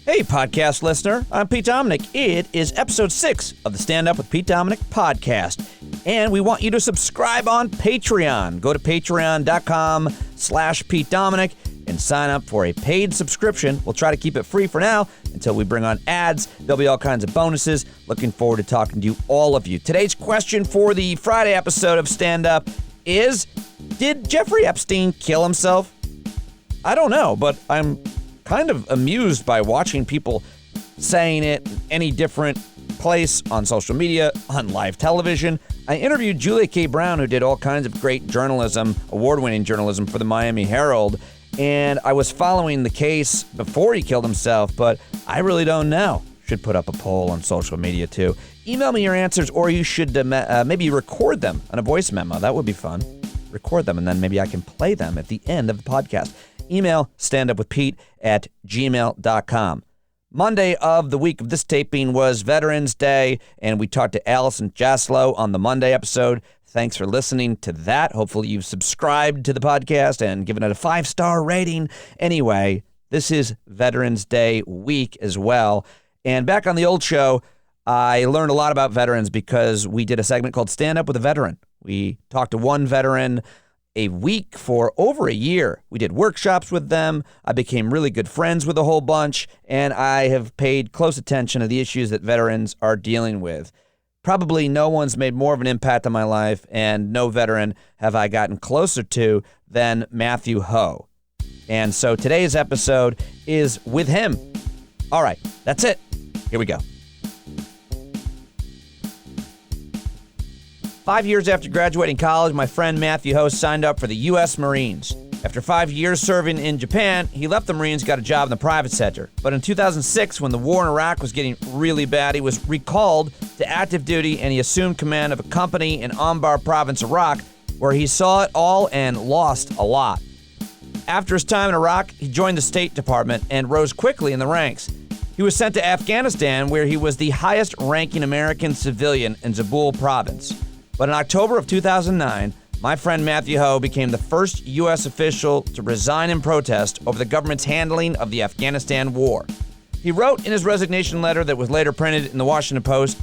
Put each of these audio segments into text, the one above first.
Hey, podcast listener. I'm Pete Dominic. It is episode 6 of the Stand Up with Pete Dominic podcast. And we want you to subscribe on Patreon. Go to patreon.com/Pete Dominic and sign up for a paid subscription. We'll try to keep it free for now until we bring on ads. There'll be all kinds of bonuses. Looking forward to talking to you, all of you. Today's question for the Friday episode of Stand Up is, did Jeffrey Epstein kill himself? I don't know, but I'm kind of amused by watching people saying it in any different place on social media, on live television. I interviewed Julia K. Brown, who did all kinds of great journalism, award-winning journalism for the Miami Herald, and I was following the case before he killed himself, but I really don't know. Should put up a poll on social media, too. Email me your answers, or you should maybe record them on a voice memo. That would be fun. Record them, and then maybe I can play them at the end of the podcast. Email standupwithpete@gmail.com. Monday of the week of this taping was Veterans Day, and we talked to Allison Jaslow on the Monday episode. Thanks for listening to that. Hopefully you've subscribed to the podcast and given it a 5-star rating. Anyway, this is Veterans Day week as well. And back on the old show, I learned a lot about veterans because we did a segment called Stand Up with a Veteran. We talked to one veteran a week for over a year. We did workshops with them. I became really good friends with a whole bunch, and I have paid close attention to the issues that veterans are dealing with. Probably no one's made more of an impact on my life, and no veteran have I gotten closer to than Matthew Ho. And so today's episode is with him. All right, that's it. Here we go. 5 years after graduating college, my friend Matthew Ho signed up for the U.S. Marines. After 5 years serving in Japan, he left the Marines and got a job in the private sector. But in 2006, when the war in Iraq was getting really bad, he was recalled to active duty and he assumed command of a company in Anbar Province, Iraq, where he saw it all and lost a lot. After his time in Iraq, he joined the State Department and rose quickly in the ranks. He was sent to Afghanistan, where he was the highest-ranking American civilian in Zabul Province. But in October of 2009, my friend Matthew Ho became the first U.S. official to resign in protest over the government's handling of the Afghanistan war. He wrote in his resignation letter that was later printed in the Washington Post,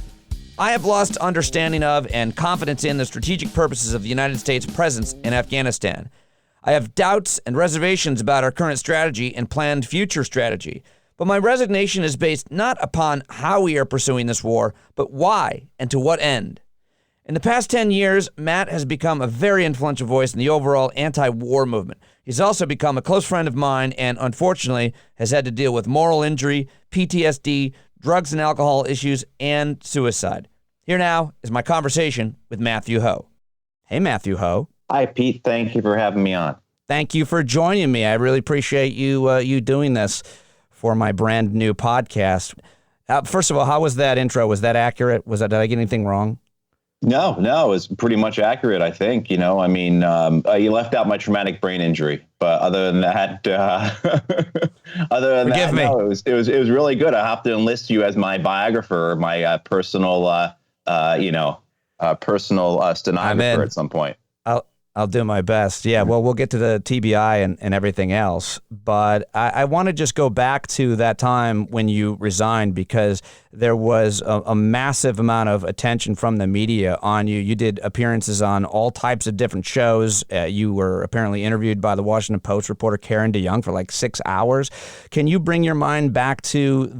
"I have lost understanding of and confidence in the strategic purposes of the United States' presence in Afghanistan. I have doubts and reservations about our current strategy and planned future strategy. But my resignation is based not upon how we are pursuing this war, but why and to what end." In the past 10 years, Matt has become a very influential voice in the overall anti-war movement. He's also become a close friend of mine and, unfortunately, has had to deal with moral injury, PTSD, drugs and alcohol issues, and suicide. Here now is my conversation with Matthew Ho. Hey, Matthew Ho. Hi, Pete. Thank you for having me on. Thank you for joining me. I really appreciate you doing this for my brand new podcast. First of all, how was that intro? Was that accurate? Did I get anything wrong? No, it was pretty much accurate, I think. You you left out my traumatic brain injury, but other than that, Forgive me. No, it was really good. I have to enlist you as my biographer, my personal stenographer at some point. I'll do my best. Yeah, well, we'll get to the TBI and everything else. But I want to just go back to that time when you resigned, because there was a massive amount of attention from the media on you. You did appearances on all types of different shows. You were apparently interviewed by the Washington Post reporter Karen DeYoung for like 6 hours. Can you bring your mind back to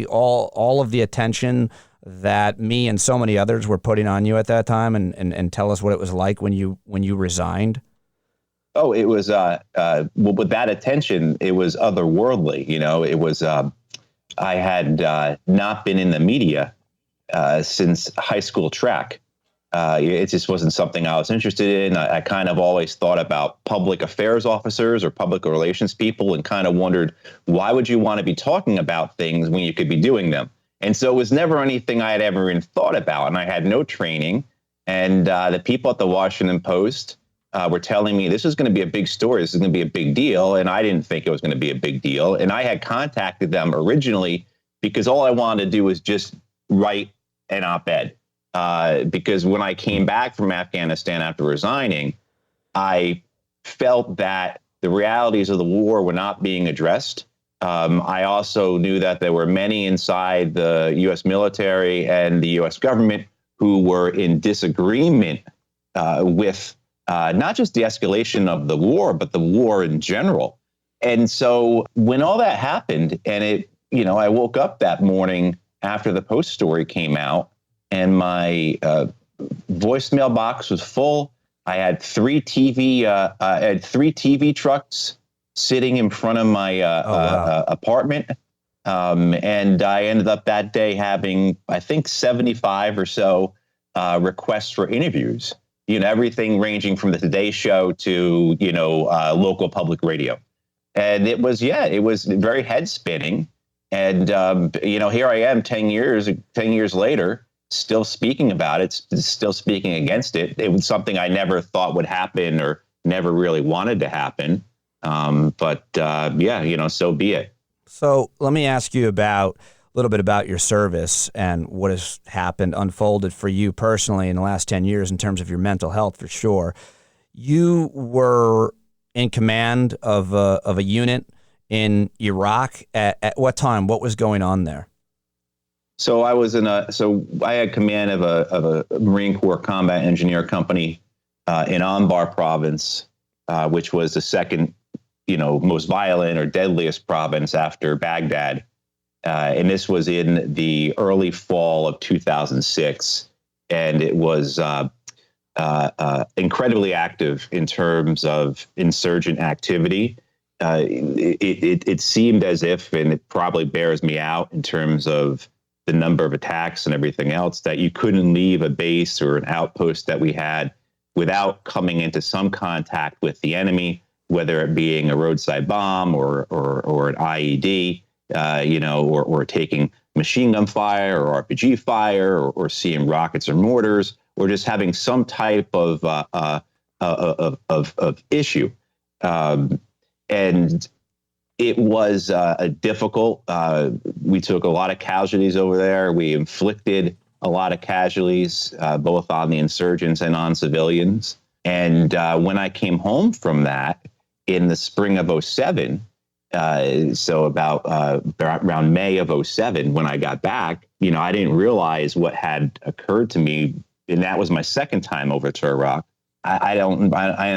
all of the attention that me and so many others were putting on you at that time, and tell us what it was like when you resigned? Oh, it was with that attention, it was otherworldly. It was I had not been in the media since high school track. It just wasn't something I was interested in. I kind of always thought about public affairs officers or public relations people and kind of wondered, why would you want to be talking about things when you could be doing them? And so it was never anything I had ever even thought about. And I had no training. And the people at the Washington Post were telling me this is going to be a big story. This is going to be a big deal. And I didn't think it was going to be a big deal. And I had contacted them originally because all I wanted to do was just write an op-ed. Because when I came back from Afghanistan after resigning, I felt that the realities of the war were not being addressed. I also knew that there were many inside the U.S. military and the U.S. government who were in disagreement with not just the escalation of the war, but the war in general. And so when all that happened, and I woke up that morning after the Post story came out, and my voicemail box was full. I had three TV trucks sitting in front of my apartment. And I ended up that day having, I think, 75 or so requests for interviews, everything ranging from the Today Show to, local public radio. And it was very head spinning. And, here I am 10 years later, still speaking about it, still speaking against it. It was something I never thought would happen or never really wanted to happen. But so be it. So let me ask you a little bit about your service and what has unfolded for you personally in the last 10 years in terms of your mental health, for sure. You were in command of a unit in Iraq. At what time? What was going on there? So I had command of a Marine Corps combat engineer company in Anbar Province, which was the second, most violent or deadliest province after Baghdad. And this was in the early fall of 2006. And it was incredibly active in terms of insurgent activity. It seemed as if, and it probably bears me out in terms of the number of attacks and everything else, that you couldn't leave a base or an outpost that we had without coming into some contact with the enemy, whether it being a roadside bomb or an IED, or taking machine gun fire or RPG fire, or seeing rockets or mortars, or just having some type of issue. And it was difficult. We took a lot of casualties over there. We inflicted a lot of casualties, both on the insurgents and on civilians. And when I came home from that in the spring of 2007, so about around May of 2007, when I got back, I didn't realize what had occurred to me. And that was my second time over to Iraq. I don't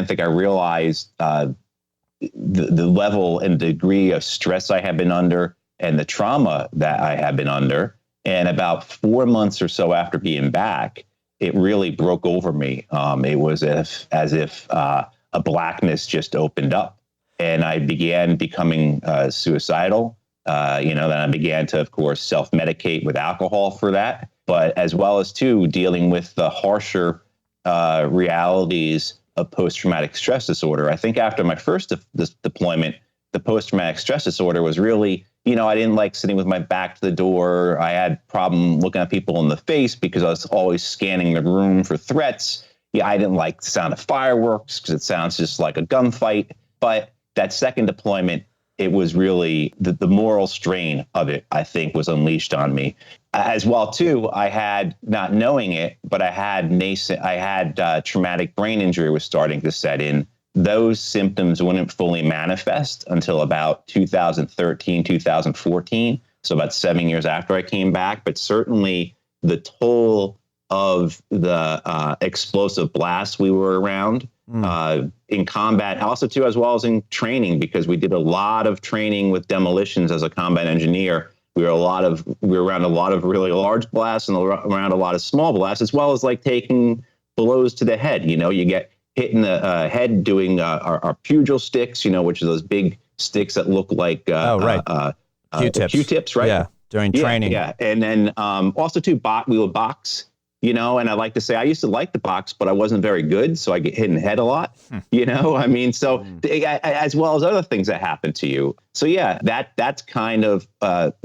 think I realized the level and degree of stress I had been under and the trauma that I had been under. And about 4 months or so after being back, it really broke over me. It was as if a blackness just opened up, and I began becoming suicidal. Then I began to, of course, self-medicate with alcohol for that, but as well as dealing with the harsher realities of post-traumatic stress disorder. I think after my first deployment, the post-traumatic stress disorder was really, I didn't like sitting with my back to the door. I had problem looking at people in the face because I was always scanning the room for threats. I didn't like the sound of fireworks because it sounds just like a gunfight. But that second deployment, it was really the moral strain of it, I think, was unleashed on me. As well, too, I had, not knowing it, but I had traumatic brain injury was starting to set in. Those symptoms wouldn't fully manifest until about 2013, 2014, so about 7 years after I came back. But certainly the toll of the explosive blasts we were around in combat, also, too, as well as in training, because we did a lot of training with demolitions as a combat engineer. We were around a lot of really large blasts and around a lot of small blasts, as well as like taking blows to the head. You get hit in the head doing our pugil sticks, which are those big sticks that look like Q-tips, right? Yeah, during training. Yeah, and then also too, we would box. And I like to say I used to like the box, but I wasn't very good, so I get hit in the head a lot. As well as other things that happen to you. So yeah, that's kind of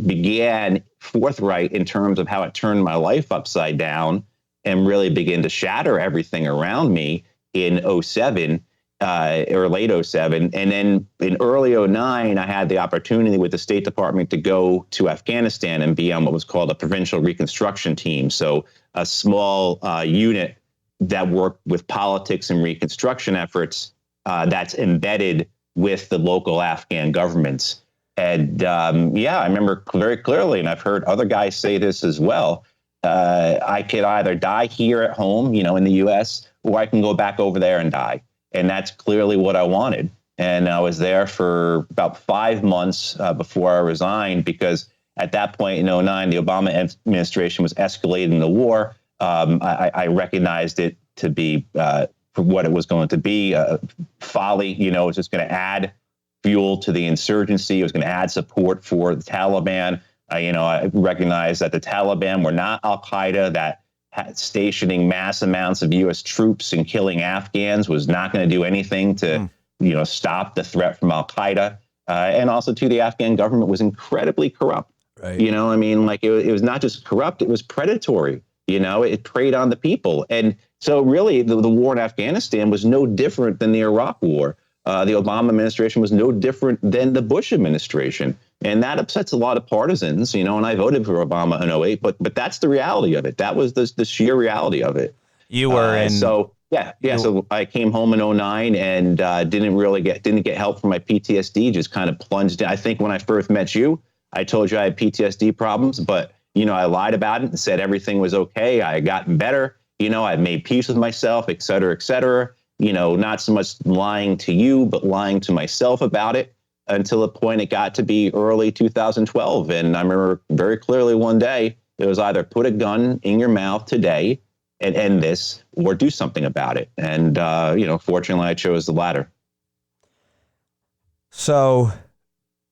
began forthright in terms of how it turned my life upside down and really began to shatter everything around me in 2007 or late 2007. And then in early 2009, I had the opportunity with the State Department to go to Afghanistan and be on what was called a provincial reconstruction team. So a small unit that worked with politics and reconstruction efforts that's embedded with the local Afghan governments. And I remember very clearly, and I've heard other guys say this as well. I could either die here at home, in the U.S., or I can go back over there and die. And that's clearly what I wanted. And I was there for about 5 months before I resigned, because at that point in 2009, the Obama administration was escalating the war. I recognized it to be for what it was going to be, folly. It was just going to add fuel to the insurgency. It was going to add support for the Taliban. I recognized that the Taliban were not al-Qaeda, that stationing mass amounts of U.S. troops and killing Afghans was not going to do anything to, stop the threat from al-Qaeda. And also, too, the Afghan government was incredibly corrupt. Right. It was not just corrupt, it was predatory. It preyed on the people. And so really, the war in Afghanistan was no different than the Iraq war. The Obama administration was no different than the Bush administration. And that upsets a lot of partisans, and I voted for Obama in 2008, but that's the reality of it. That was the sheer reality of it. You were in. So I came home in 2009 and didn't get help from my PTSD, just kind of plunged in. I think when I first met you, I told you I had PTSD problems, but, I lied about it and said everything was okay. I had gotten better. I made peace with myself, et cetera, et cetera. Not so much lying to you, but lying to myself about it, until the point it got to be early 2012. And I remember very clearly one day, it was either put a gun in your mouth today and end this, or do something about it. And, fortunately, I chose the latter. So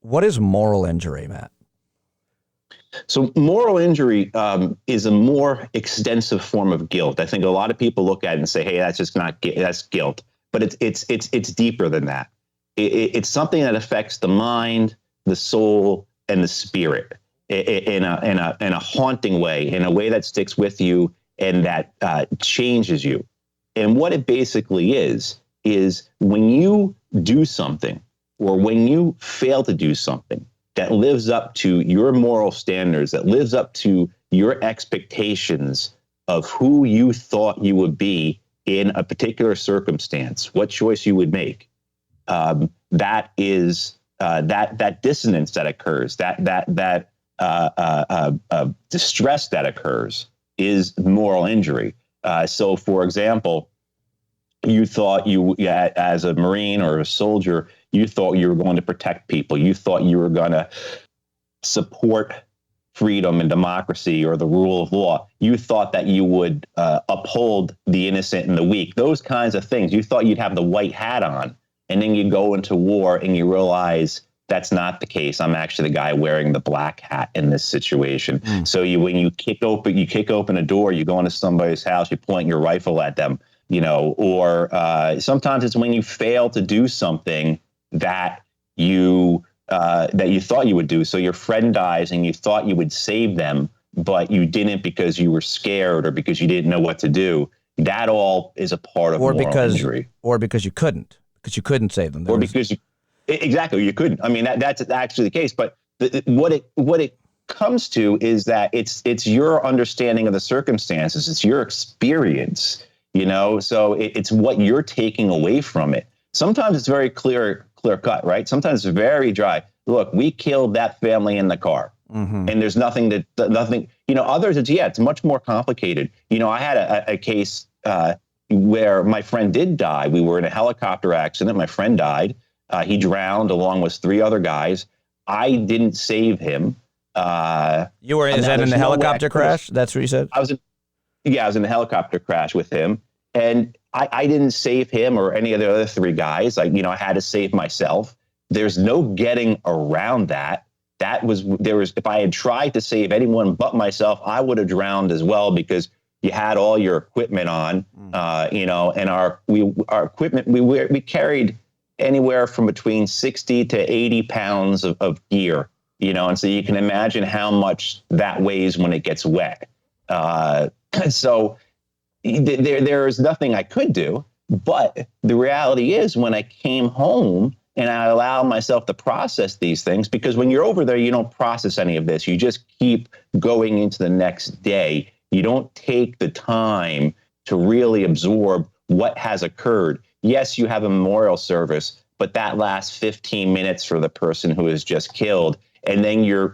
what is moral injury, Matt? So moral injury is a more extensive form of guilt. I think a lot of people look at it and say, hey, that's just not that's guilt. But it's deeper than that. It's something that affects the mind, the soul, and the spirit in a haunting way, in a way that sticks with you and that changes you. And what it basically is when you do something, or when you fail to do something that lives up to your moral standards, that lives up to your expectations of who you thought you would be in a particular circumstance, what choice you would make. That is that dissonance that occurs, that distress that occurs is moral injury. So, for example, you thought as a Marine or a soldier, you thought you were going to protect people. You thought you were going to support freedom and democracy or the rule of law. You thought that you would uphold the innocent and the weak, those kinds of things. You thought you'd have the white hat on. And then you go into war and you realize that's not the case. I'm actually the guy wearing the black hat in this situation. So when you kick open a door, you go into somebody's house, you point your rifle at them, or sometimes it's when you fail to do something that you thought you would do. So your friend dies and you thought you would save them, but you didn't because you were scared or because you didn't know what to do. That all is a part of moral injury. Or because you couldn't. Because you couldn't save them. Because you couldn't. I mean, that's actually the case. But what it comes to is that it's your understanding of the circumstances. It's your experience, so it's what you're taking away from it. Sometimes it's very clear cut, right? Sometimes it's very dry. Look, we killed that family in the car. And there's nothing. Others, it's much more complicated. I had a case where my friend did die. We were in a helicopter accident. My friend died. He drowned along with 3 other guys. I didn't save him. You were in the helicopter crash? That's what you said? I was in the helicopter crash with him. And I didn't save him or any of the other 3 guys. I had to save myself. There's no getting around that. If I had tried to save anyone but myself, I would have drowned as well, because you had all your equipment on, and our equipment, we carried anywhere from between 60 to 80 pounds of gear, and so you can imagine how much that weighs when it gets wet. So there is nothing I could do, but the reality is when I came home and I allowed myself to process these things, because when you're over there, you don't process any of this. You just keep going into the next day. You don't take the time to really absorb what has occurred. Yes, you have a memorial service, but that last 15 minutes for the person who is just killed. And then you're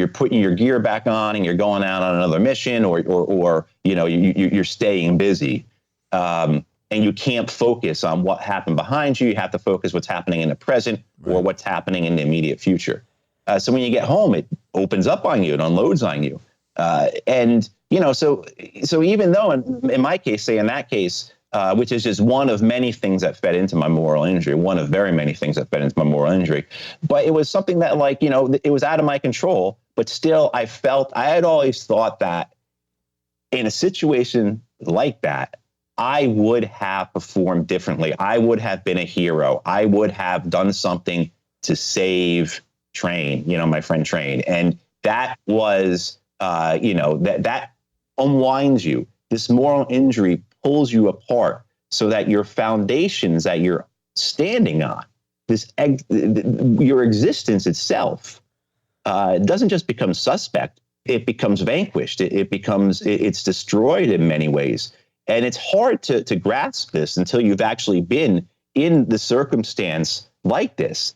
putting your gear back on and you're going out on another mission, or you're staying busy. And you can't focus on what happened behind you. You have to focus what's happening in the present, or what's happening in the immediate future. So when you get home, it opens up on you, it unloads on you. So even though in my case, say in that case, which is just one of many things that fed into my moral injury, one of very many things that fed into my moral injury. But it was something that, like, it was out of my control, but still I had always thought that in a situation like that, I would have performed differently. I would have been a hero. I would have done something to save Train, my friend Train. And that was, that unwinds you. This moral injury pulls you apart so that your foundations that you're standing on, your existence itself, doesn't just become suspect. It becomes vanquished. It's destroyed in many ways. And it's hard to grasp this until you've actually been in the circumstance like this,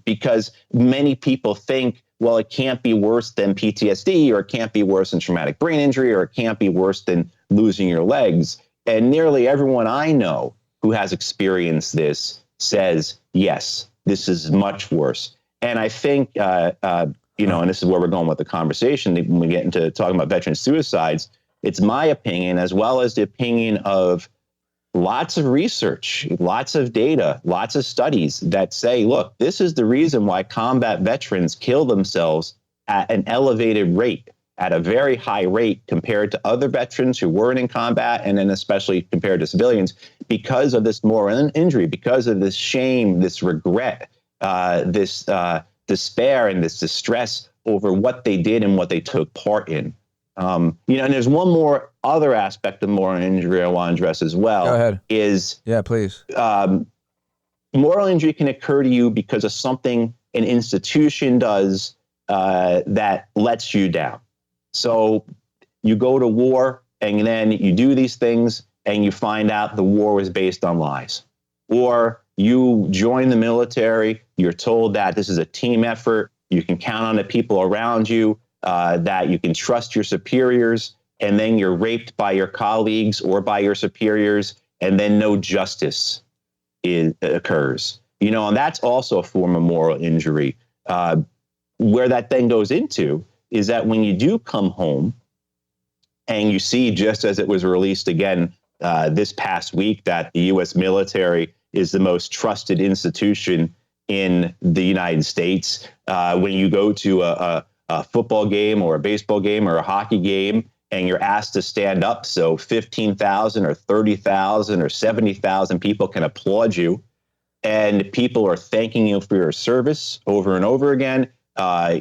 because many people think, well, it can't be worse than PTSD, or it can't be worse than traumatic brain injury, or it can't be worse than losing your legs. And nearly everyone I know who has experienced this says, yes, this is much worse. And I think, and this is where we're going with the conversation when we get into talking about veteran suicides, it's my opinion, as well as the opinion of lots of research, lots of data, lots of studies that say, look, this is the reason why combat veterans kill themselves at an elevated rate, at a very high rate compared to other veterans who weren't in combat, and then especially compared to civilians, because of this moral injury, because of this shame, this regret, this despair, and this distress over what they did and what they took part in. And there's one more other aspect of moral injury I want to address as well. Go ahead. Yeah, please. Moral injury can occur to you because of something an institution does that lets you down. So you go to war and then you do these things and you find out the war was based on lies. Or you join the military, you're told that this is a team effort, you can count on the people around you, that you can trust your superiors, and then you're raped by your colleagues or by your superiors, and then no justice occurs. And that's also a form of moral injury. Where that then goes into is that when you do come home and you see, just as it was released again this past week, that the U.S. military is the most trusted institution in the United States. When you go to a football game or a baseball game or a hockey game and you're asked to stand up so 15,000 or 30,000 or 70,000 people can applaud you, and people are thanking you for your service over and over again.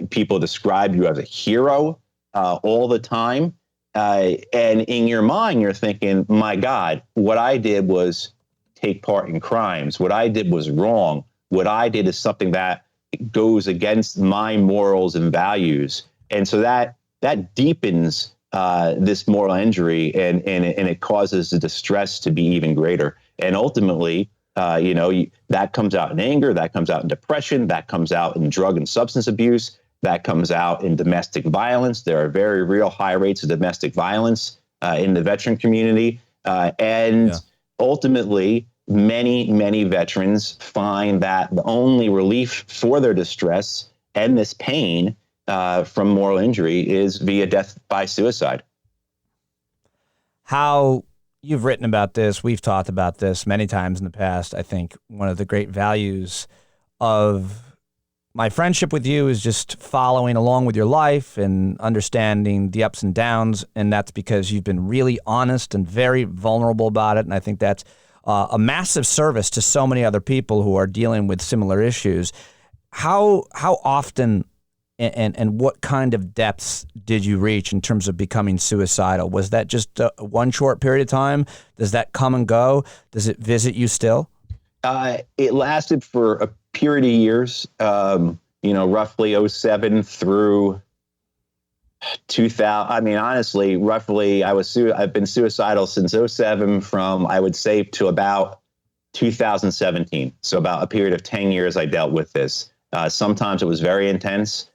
People describe you as a hero all the time. And in your mind, you're thinking, my God, what I did was take part in crimes. What I did was wrong. What I did is something that goes against my morals and values. And so that deepens this moral injury, and it causes the distress to be even greater. And ultimately, that comes out in anger, that comes out in depression, that comes out in drug and substance abuse, that comes out in domestic violence. There are very real high rates of domestic violence in the veteran community. Ultimately, many veterans find that the only relief for their distress and this pain from moral injury is via death by suicide. How you've written about this, we've talked about this many times in the past. I think one of the great values of my friendship with you is just following along with your life and understanding the ups and downs, and that's because you've been really honest and very vulnerable about it, and I think that's a massive service to so many other people who are dealing with similar issues. How often and what kind of depths did you reach in terms of becoming suicidal? Was that just one short period of time? Does that come and go? Does it visit you still? It lasted for a period of years, roughly 07 through 2000. I mean, honestly, roughly, I've been suicidal since 07 from, I would say, to about 2017. So about a period of 10 years, I dealt with this. Sometimes it was very intense.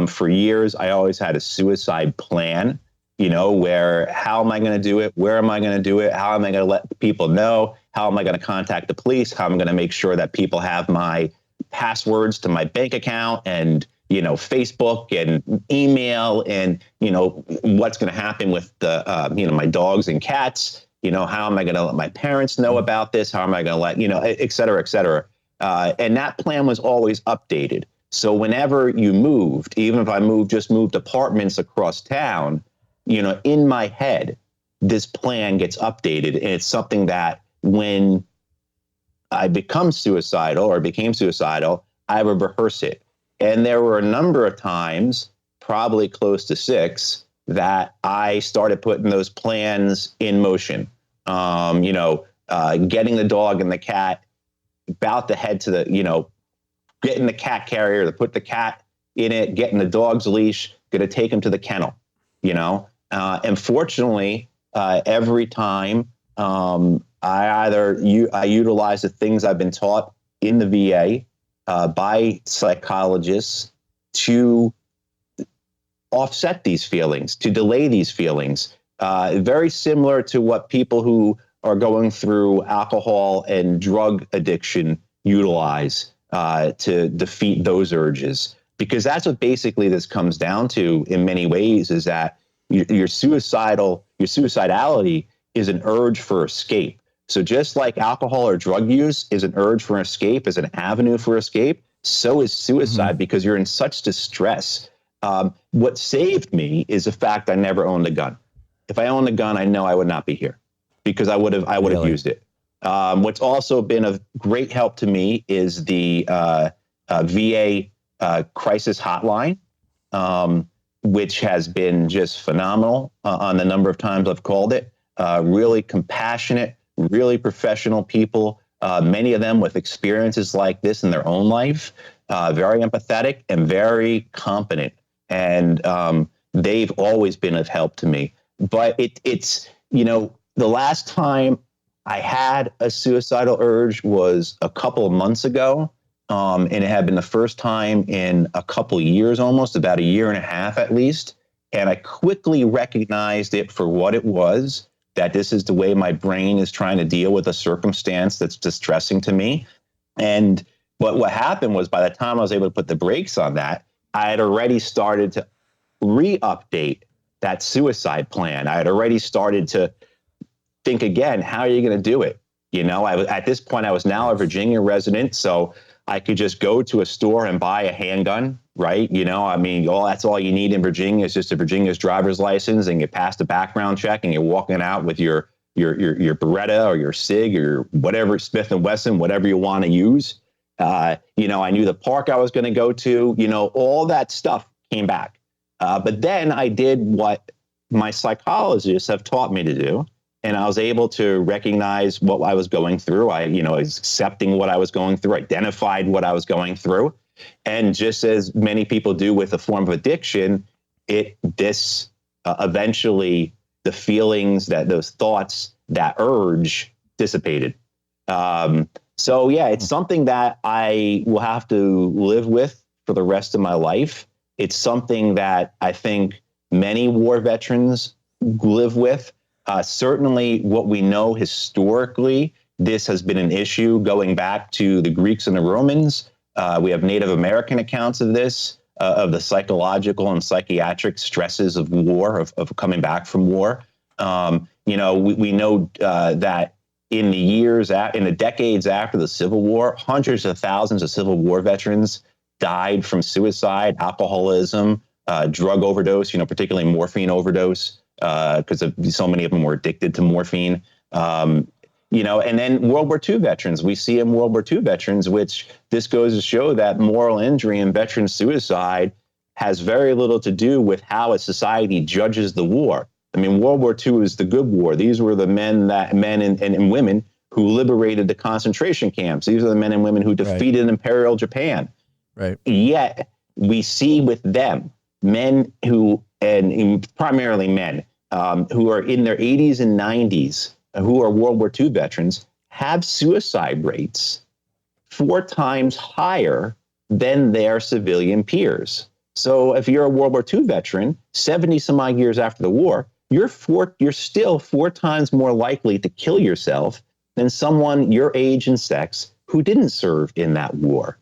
For years, I always had a suicide plan, where how am I going to do it? Where am I going to do it? How am I going to let people know? How am I going to contact the police? How am I going to make sure that people have my passwords to my bank account and, Facebook and email and, what's going to happen with the, my dogs and cats? How am I going to let my parents know about this? How am I going to let, et cetera, et cetera. And that plan was always updated. So whenever you moved, even if I just moved apartments across town, in my head, this plan gets updated. And it's something that when I became suicidal, I would rehearse it. And there were a number of times, probably close to 6, that I started putting those plans in motion. Getting the dog and the cat, about to head to the, getting the cat carrier to put the cat in it, getting the dog's leash, going to take him to the kennel, and fortunately, every time I utilize the things I've been taught in the VA by psychologists to offset these feelings, to delay these feelings. Very similar to what people who are going through alcohol and drug addiction utilize to defeat those urges. Because that's what basically this comes down to in many ways, is that your suicidality is an urge for escape. So just like alcohol or drug use is an urge for escape, is an avenue for escape, so is suicide, because you're in such distress. What saved me is the fact I never owned a gun. If I owned a gun, I know I would not be here, because I would have used it. What's also been of great help to me is the VA crisis hotline, which has been just phenomenal on the number of times I've called it. Really compassionate, really professional people, many of them with experiences like this in their own life, very empathetic and very competent. And they've always been of help to me. But it's the last time I had a suicidal urge was a couple of months ago. And it had been the first time in a couple of years, almost about a year and a half at least. And I quickly recognized it for what it was, that this is the way my brain is trying to deal with a circumstance that's distressing to me. And what happened was, by the time I was able to put the brakes on that, I had already started to re-update that suicide plan. I had already started to think again, how are you going to do it? At this point, I was now a Virginia resident, so I could just go to a store and buy a handgun, right? That's all you need in Virginia is just a Virginia's driver's license, and you pass the background check, and you're walking out with your Beretta or your SIG or whatever, Smith & Wesson, whatever you want to use. I knew the park I was going to go to, all that stuff came back. But then I did what my psychologists have taught me to do. And I was able to recognize what I was going through. I was accepting what I was going through, identified what I was going through. And just as many people do with a form of addiction, eventually the feelings, those thoughts, that urge dissipated. So yeah, it's something that I will have to live with for the rest of my life. It's something that I think many war veterans live with. Certainly what we know historically, this has been an issue going back to the Greeks and the Romans. We have Native American accounts of this, of the psychological and psychiatric stresses of war, of coming back from war. We know that in the decades after the Civil War, hundreds of thousands of Civil War veterans died from suicide, alcoholism, drug overdose, particularly morphine overdose. Because so many of them were addicted to morphine, and then World War II veterans. We see in World War II veterans, which this goes to show that moral injury and veteran suicide has very little to do with how a society judges the war. World War II is the good war. These were the men and women who liberated the concentration camps. These are the men and women who defeated Imperial Japan. Right. Yet we see with them men who, and primarily men, who are in their 80s and 90s, who are World War II veterans, have suicide rates 4 times higher than their civilian peers. So if you're a World War II veteran, 70 some odd years after the war, you're still 4 times more likely to kill yourself than someone your age and sex who didn't serve in that war.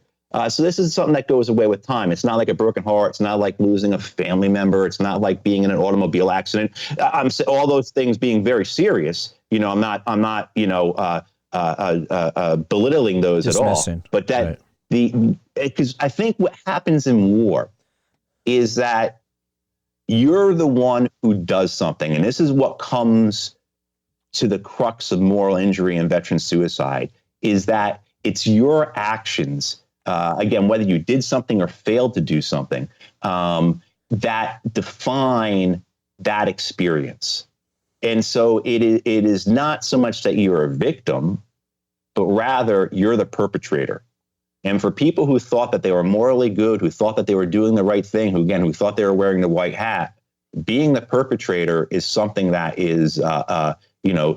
So this is something that goes away with time. It's not like a broken heart. It's not like losing a family member. It's not like being in an automobile accident. I'm all those things being very serious. I'm not belittling those Dismissing. At all. But that because I think what happens in war is that you're the one who does something, and this is what comes to the crux of moral injury and veteran suicide, is that it's your actions. Again, whether you did something or failed to do something, that define that experience. And so it is not so much that you're a victim, but rather you're the perpetrator. And for people who thought that they were morally good, who thought that they were doing the right thing, who thought they were wearing the white hat, being the perpetrator is something that is,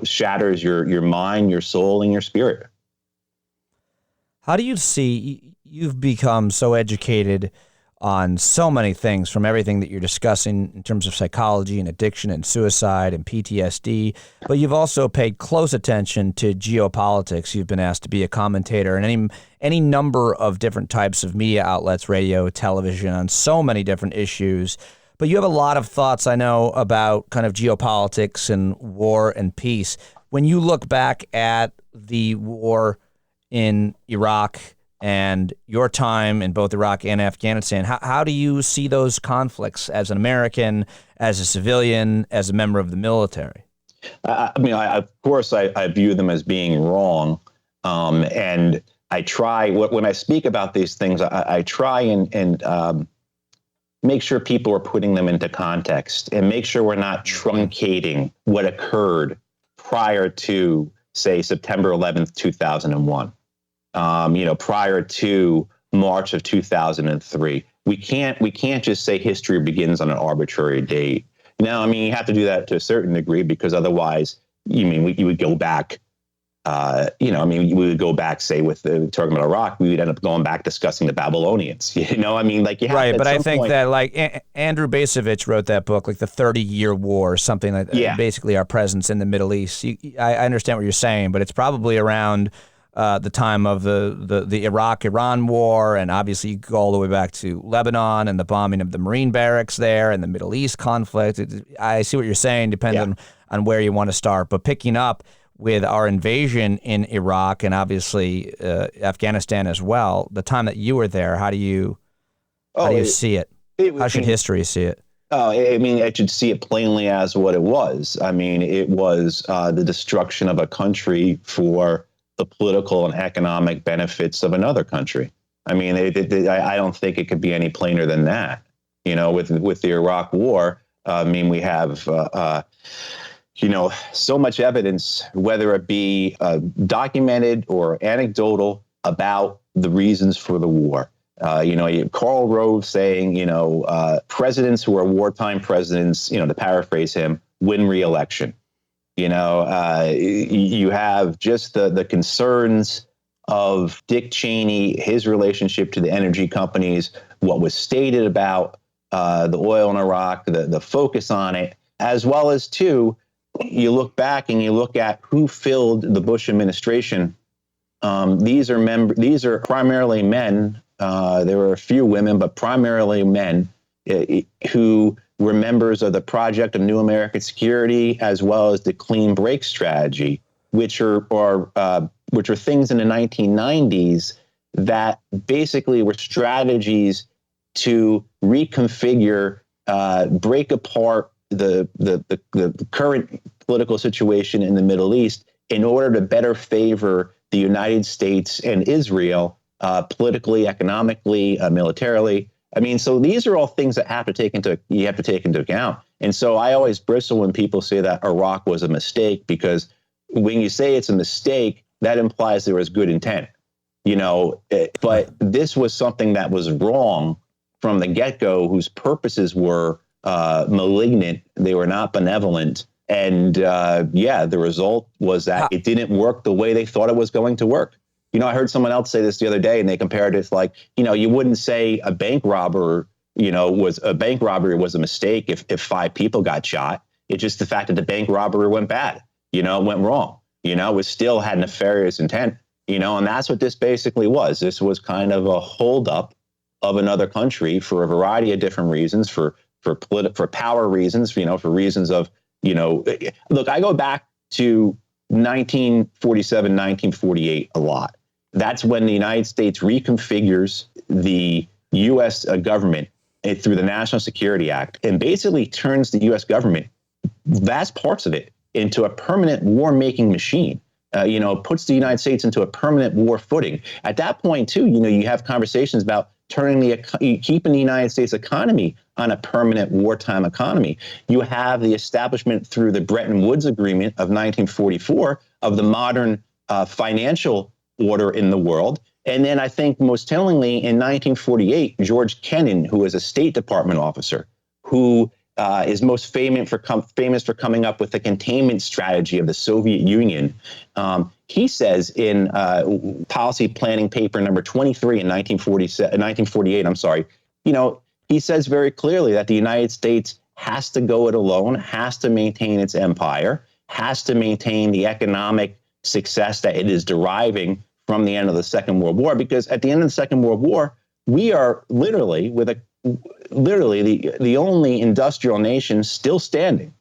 shatters your mind, your soul, and your spirit. How do you see, you've become so educated on so many things, from everything that you're discussing in terms of psychology and addiction and suicide and PTSD, but you've also paid close attention to geopolitics. You've been asked to be a commentator in any number of different types of media outlets, radio, television, on so many different issues. But you have a lot of thoughts, I know, about kind of geopolitics and war and peace. When you look back at the war in Iraq and your time in both Iraq and Afghanistan, how do you see those conflicts as an American, as a civilian, as a member of the military? Of course, I view them as being wrong. And I try, when I speak about these things, I try and make sure people are putting them into context and make sure we're not truncating what occurred prior to, say, September 11th, 2001. Prior to March of 2003. We can't just say history begins on an arbitrary date. Now, you have to do that to a certain degree, because otherwise, you would go back, we would go back, say, with talking about Iraq, we would end up going back discussing the Babylonians, you have right. But I think point, that Andrew Bacevich wrote that book, like the 30-year war, something like that. Yeah. Basically our presence in the Middle East. I understand what you're saying, but it's probably around the time of the Iraq-Iran war, and obviously you go all the way back to Lebanon and the bombing of the Marine barracks there and the Middle East conflict. I see what you're saying, depending on where you want to start. But picking up with our invasion in Iraq and obviously Afghanistan as well, the time that you were there, how do you see it? How should history see it? I should see it plainly as what it was. It was the destruction of a country for the political and economic benefits of another country. I don't think it could be any plainer than that. With the Iraq War, we have so much evidence, whether it be documented or anecdotal, about the reasons for the war. Karl Rove saying, presidents who are wartime presidents, to paraphrase him, win re-election. You have just the concerns of Dick Cheney, his relationship to the energy companies, what was stated about the oil in Iraq, the focus on it, as well as, too, you look back and you look at who filled the Bush administration. These are primarily men. There were a few women, but primarily men who were members of the Project of New American Security, as well as the Clean Break Strategy, which are things in the 1990s that basically were strategies to reconfigure, break apart the current political situation in the Middle East in order to better favor the United States and Israel politically, economically, militarily. So these are all things that you have to take into account. And so I always bristle when people say that Iraq was a mistake, because when you say it's a mistake, that implies there was good intent, but this was something that was wrong from the get-go, whose purposes were malignant. They were not benevolent. And the result was that it didn't work the way they thought it was going to work. I heard someone else say this the other day, and they compared it to like, you wouldn't say a bank robber, was a bank robbery was a mistake if 5 people got shot. It's just the fact that the bank robbery went bad, it went wrong, it still had nefarious intent, and that's what this basically was. This was kind of a holdup of another country for a variety of different reasons, for power reasons, for reasons of, look, I go back to 1947, 1948 a lot. That's when the United States reconfigures the U.S. government through the National Security Act and basically turns the U.S. government, vast parts of it, into a permanent war-making machine. Puts the United States into a permanent war footing. At that point, too, you have conversations about keeping the United States economy on a permanent wartime economy. You have the establishment through the Bretton Woods Agreement of 1944 of the modern financial order in the world. And then I think most tellingly in 1948, George Kennan, who was a State Department officer, who is most famous for coming up with the containment strategy of the Soviet Union. He says in policy planning paper number 23 in 1948, he says very clearly that the United States has to go it alone, has to maintain its empire, has to maintain the economic success that it is deriving from the end of the Second World War, because at the end of the Second World War, we are literally the only industrial nation still standing,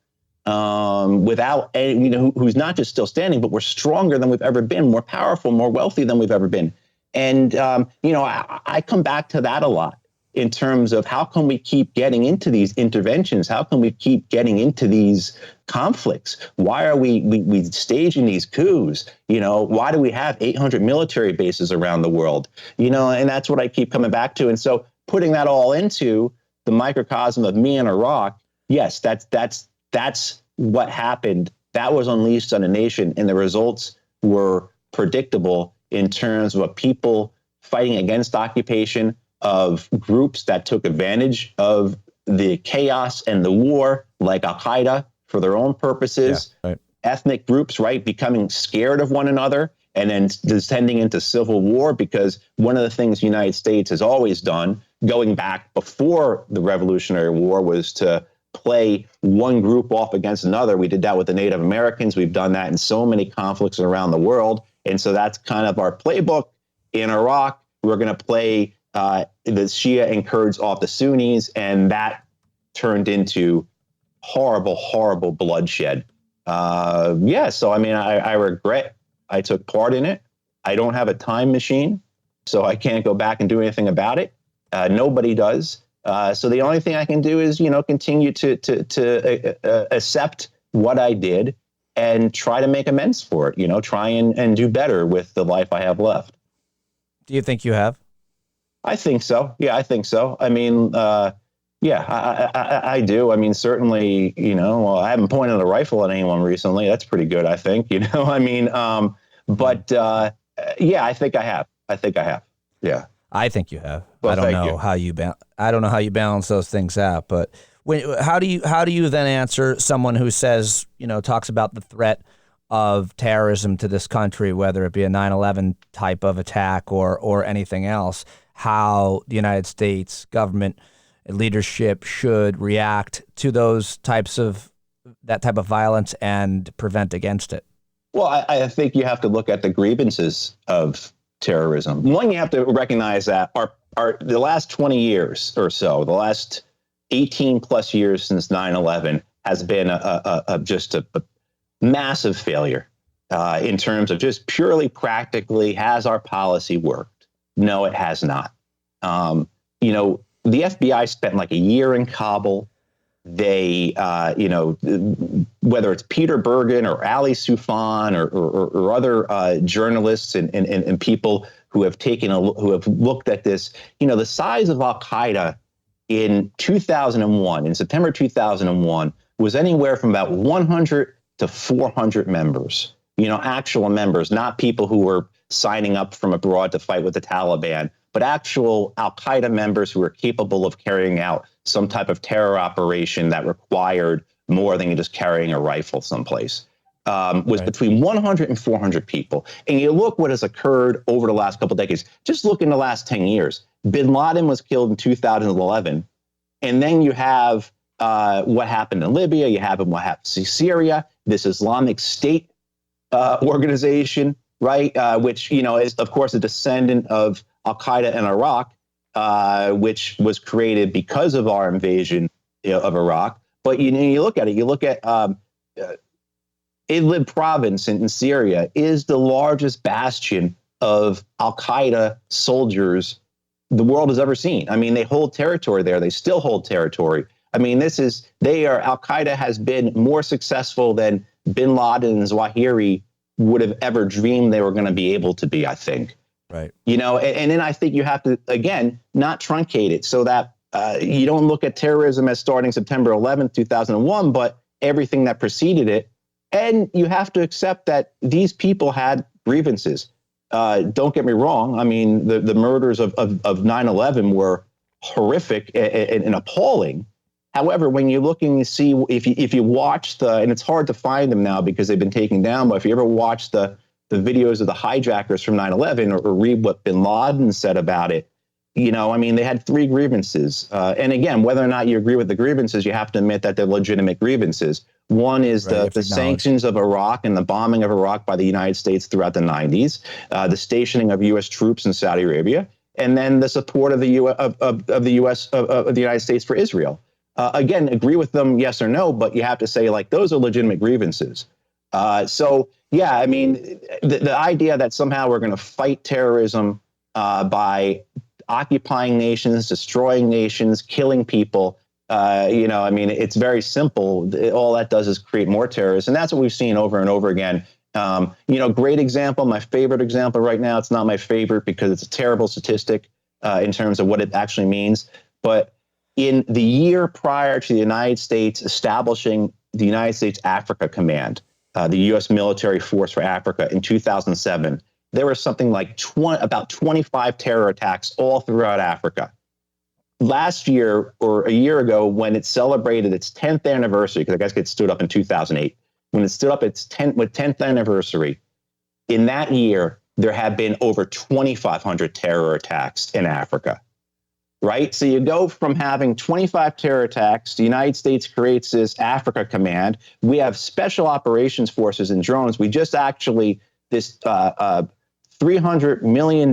without any, who's not just still standing, but we're stronger than we've ever been, more powerful, more wealthy than we've ever been. And, I come back to that a lot in terms of how can we keep getting into these interventions? How can we keep getting into these conflicts? Why are we staging these coups? Why do we have 800 military bases around the world? And that's what I keep coming back to. And so putting that all into the microcosm of me in Iraq, yes, that's what happened. That was unleashed on a nation, and the results were predictable in terms of people fighting against occupation, of groups that took advantage of the chaos and the war, like Al-Qaeda, for their own purposes, ethnic groups, becoming scared of one another, and then descending into civil war, because one of the things the United States has always done, going back before the Revolutionary War, was to play one group off against another. We did that with the Native Americans. We've done that in so many conflicts around the world. And so that's kind of our playbook. In Iraq, we're going to play the Shia and Kurds off the Sunnis, and that turned into horrible, horrible bloodshed. So I regret I took part in it. I don't have a time machine, so I can't go back and do anything about it. Nobody does. So the only thing I can do is, continue to accept what I did and try to make amends for it, try and do better with the life I have left. Do you think you have? I think so. Yeah, I think so. I mean, I do. I mean, certainly, I haven't pointed a rifle at anyone recently. That's pretty good, I think, I think I have. Yeah. I think you have. Well, I don't know how you balance those things out, but how do you then answer someone who says, talks about the threat of terrorism to this country, whether it be a 9/11 type of attack or anything else, how the United States government and leadership should react to that type of violence and prevent against it? Well, I think you have to look at the grievances of terrorism. One, you have to recognize that the last 20 years or so, the last 18 plus years since 9/11 has been just a massive failure in terms of just purely practically, has our policy worked? No, it has not. The FBI spent like a year in Kabul. They, whether it's Peter Bergen or Ali Soufan or other journalists and people who have who have looked at this, the size of Al-Qaeda in 2001, in September 2001, was anywhere from about 100 to 400 members, actual members, not people who were signing up from abroad to fight with the Taliban, but actual Al-Qaeda members who were capable of carrying out some type of terror operation that required more than just carrying a rifle someplace. Was Right. between 100 and 400 people. And you look what has occurred over the last couple of decades. Just look in the last 10 years. Bin Laden was killed in 2011. And then you have what happened in Libya. You have what happened in Syria, this Islamic State organization, right? Which, is, of course, a descendant of Al-Qaeda in Iraq, which was created because of our invasion of Iraq. But you look at it, you look at Idlib province in Syria is the largest bastion of Al-Qaeda soldiers the world has ever seen. I mean, they hold territory there. They still hold territory. I mean, Al-Qaeda has been more successful than Bin Laden and Zawahiri would have ever dreamed they were going to be able to be, I think. Right. And then I think you have to, again, not truncate it so that you don't look at terrorism as starting September 11th, 2001, but everything that preceded it. And you have to accept that these people had grievances. Don't get me wrong. I mean, the murders of 9/11 were horrific and appalling. However, when you're looking to see if you watch and it's hard to find them now because they've been taken down, but if you ever watch the videos of the hijackers from 9/11 or read what Bin Laden said about it, they had 3 grievances. And again, whether or not you agree with the grievances, you have to admit that they're legitimate grievances. One is the sanctions of Iraq and the bombing of Iraq by the United States throughout the 90s, the stationing of U.S. troops in Saudi Arabia, and then the support of the United States for Israel. Again, agree with them, yes or no, but you have to say, those are legitimate grievances. So, yeah, I mean, the idea that somehow we're going to fight terrorism by occupying nations, destroying nations, killing people, it's very simple. All that does is create more terrorists. And that's what we've seen over and over again. Great example, my favorite example right now. It's not my favorite because it's a terrible statistic in terms of what it actually means. But in the year prior to the United States establishing the United States Africa Command, the U.S. military force for Africa in 2007, there was something like about 25 terror attacks all throughout Africa. Last year or a year ago, when it celebrated its 10th anniversary, because I guess it stood up in 2008, when it stood up its 10th anniversary, in that year, there have been over 2,500 terror attacks in Africa, right? So you go from having 25 terror attacks, the United States creates this Africa Command. We have special operations forces and drones. We just actually, this $300 million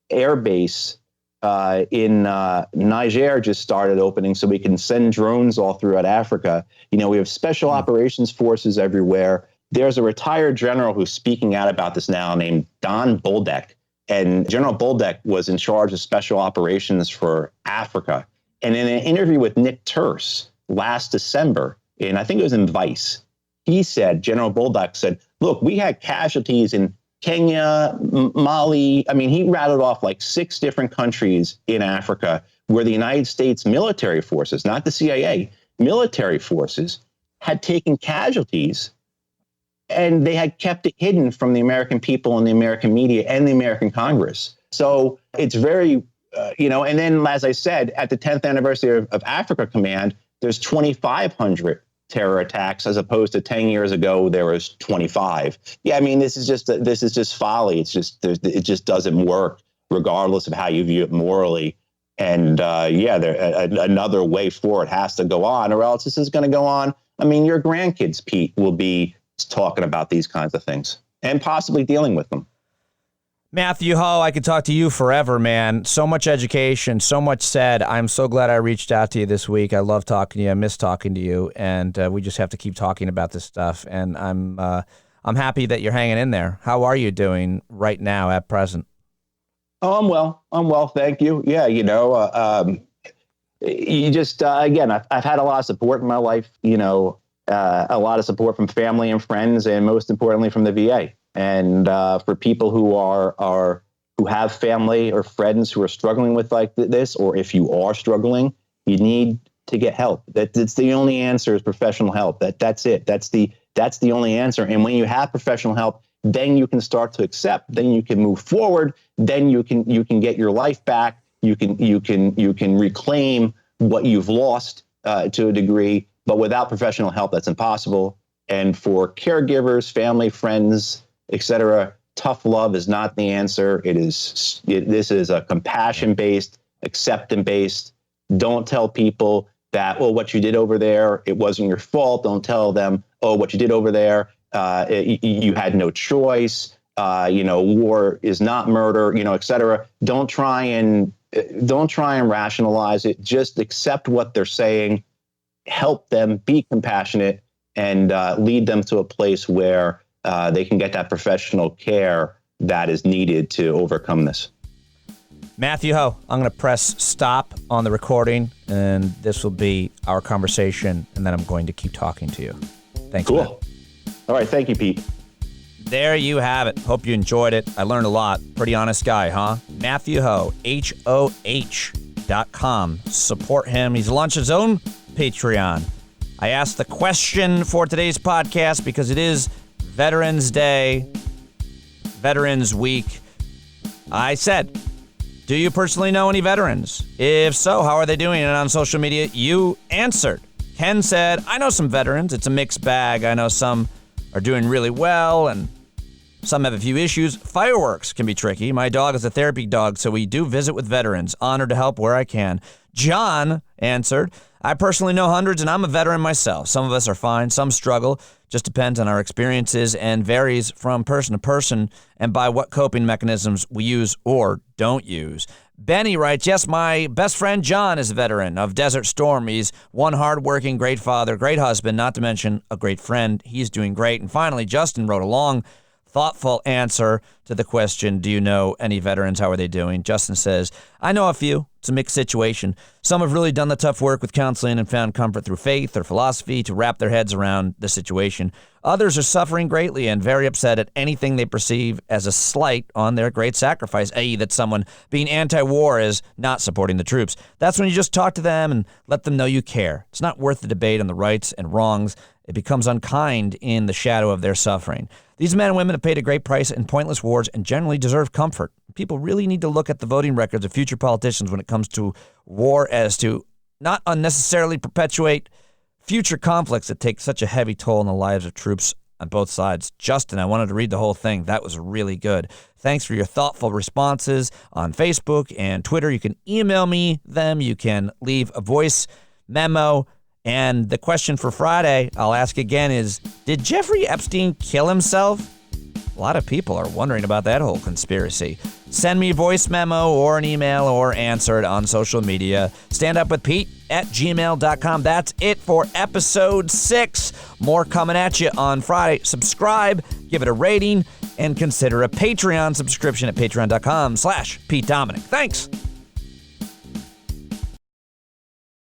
air base in Niger just started opening so we can send drones all throughout Africa. We have special operations forces everywhere. There's a retired general who's speaking out about this now named Don Bolduc. And General Bolduc was in charge of special operations for Africa. And in an interview with Nick Turse last December, and I think it was in Vice, General Bolduc said, look, we had casualties in Kenya, Mali. I mean, he rattled off 6 different countries in Africa where the United States military forces, not the CIA, military forces had taken casualties and they had kept it hidden from the American people and the American media and the American Congress. So it's very, and then, as I said, at the 10th anniversary of Africa Command, there's 2,500 terror attacks, as opposed to 10 years ago, there was 25. Yeah, I mean, this is just folly. It just doesn't work, regardless of how you view it morally. And another way forward has to go on, or else this is going to go on. I mean, your grandkids, Pete, will be talking about these kinds of things and possibly dealing with them. Matthew Ho, I could talk to you forever, man. So much education, so much said. I'm so glad I reached out to you this week. I love talking to you. I miss talking to you, and we just have to keep talking about this stuff. And I'm happy that you're hanging in there. How are you doing right now at present? Oh, I'm well. Thank you. Yeah, you just again, I've had a lot of support in my life. A lot of support from family and friends, and most importantly from the VA. And for people who have family or friends who are struggling with this, or if you are struggling, you need to get help. That's the only answer is professional help. That's it. That's the only answer. And when you have professional help, then you can start to accept. Then you can move forward. Then you can get your life back. You can reclaim what you've lost to a degree. But without professional help, that's impossible. And for caregivers, family, friends, etc., tough love is not the answer. This is a compassion-based, acceptance-based. Don't tell people that, oh, what you did over there, it wasn't your fault. Don't tell them, oh, what you did over there, you had no choice. War is not murder, etc. Don't try and rationalize it. Just accept what they're saying, help them, be compassionate, and lead them to a place where they can get that professional care that is needed to overcome this. Matthew Ho, I'm going to press stop on the recording, and this will be our conversation, and then I'm going to keep talking to you. Thanks, cool. Matt. All right, thank you, Pete. There you have it. Hope you enjoyed it. I learned a lot. Pretty honest guy, huh? Matthew Ho, HOH.com. Support him. He's launched his own Patreon. I asked the question for today's podcast because it is Veterans Day, Veterans Week. I said, do you personally know any veterans? If so, how are they doing? And on social media, you answered. Ken said, I know some veterans. It's a mixed bag. I know some are doing really well, and some have a few issues. Fireworks can be tricky. My dog is a therapy dog, so we do visit with veterans. Honored to help where I can. John answered, I personally know hundreds, and I'm a veteran myself. Some of us are fine. Some struggle. Just depends on our experiences and varies from person to person and by what coping mechanisms we use or don't use. Benny writes, yes, my best friend John is a veteran of Desert Storm. He's one hardworking, great father, great husband, not to mention a great friend. He's doing great. And finally, Justin wrote a long, thoughtful answer to the question, do you know any veterans? How are they doing? Justin says, I know a few. It's a mixed situation. Some have really done the tough work with counseling and found comfort through faith or philosophy to wrap their heads around the situation. Others are suffering greatly and very upset at anything they perceive as a slight on their great sacrifice, i.e. that someone being anti-war is not supporting the troops. That's when you just talk to them and let them know you care. It's not worth the debate on the rights and wrongs. It becomes unkind in the shadow of their suffering. These men and women have paid a great price in pointless wars and generally deserve comfort. People really need to look at the voting records of future politicians when it comes to war as to not unnecessarily perpetuate future conflicts that take such a heavy toll on the lives of troops on both sides. Justin, I wanted to read the whole thing. That was really good. Thanks for your thoughtful responses on Facebook and Twitter. You can email me them. You can leave a voice memo. And the question for Friday, I'll ask again, is, did Jeffrey Epstein kill himself? A lot of people are wondering about that whole conspiracy. Send me a voice memo or an email or answer it on social media. standupwithpete@gmail.com. That's it for episode 6. More coming at you on Friday. Subscribe, give it a rating, and consider a Patreon subscription at patreon.com/Pete Dominic. Thanks.